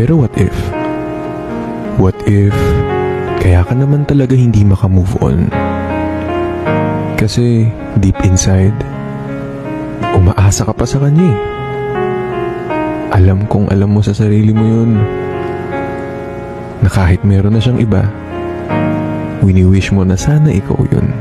Pero what if? What if kaya ka naman talaga hindi makamove on? Kasi deep inside, umaasa ka pa sa kanya eh. Alam kong alam mo sa sarili mo yun, na kahit meron na siyang iba, wini-wish mo na sana ikaw yun.